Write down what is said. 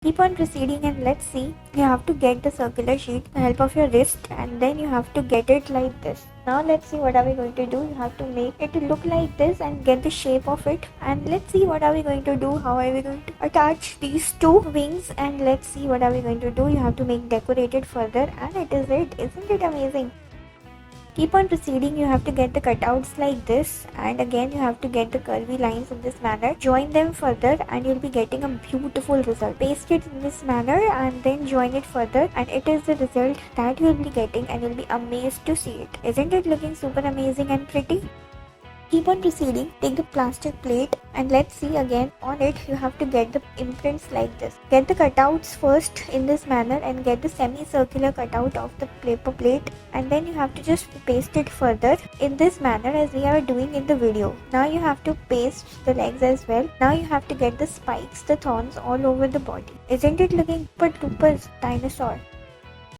Keep on proceeding and let's see. You have to get the circular sheet with the help of your wrist and then you have to get it like this. Now let's see what are we going to do. You have to make it look like this and get the shape of it. And let's see what are we going to do. How are we going to attach these two wings, and let's see what are we going to do. You have to make decorated further, and it is it. Isn't it amazing? Keep on proceeding. You have to get the cutouts like this, and again you have to get the curvy lines in this manner. Join them further and you'll be getting a beautiful result. Paste it in this manner and then join it further, and it is the result that you'll be getting, and you'll be amazed to see it. Isn't it looking super amazing and pretty? Keep on proceeding. Take the plastic plate and let's see again. On it you have to get the imprints like this. Get the cutouts first in this manner and get the semicircular cutout of the paper plate, and then you have to just paste it further in this manner as we are doing in the video. Now you have to paste the legs as well. Now you have to get the spikes, the thorns all over the body. Isn't it looking super duper dinosaur?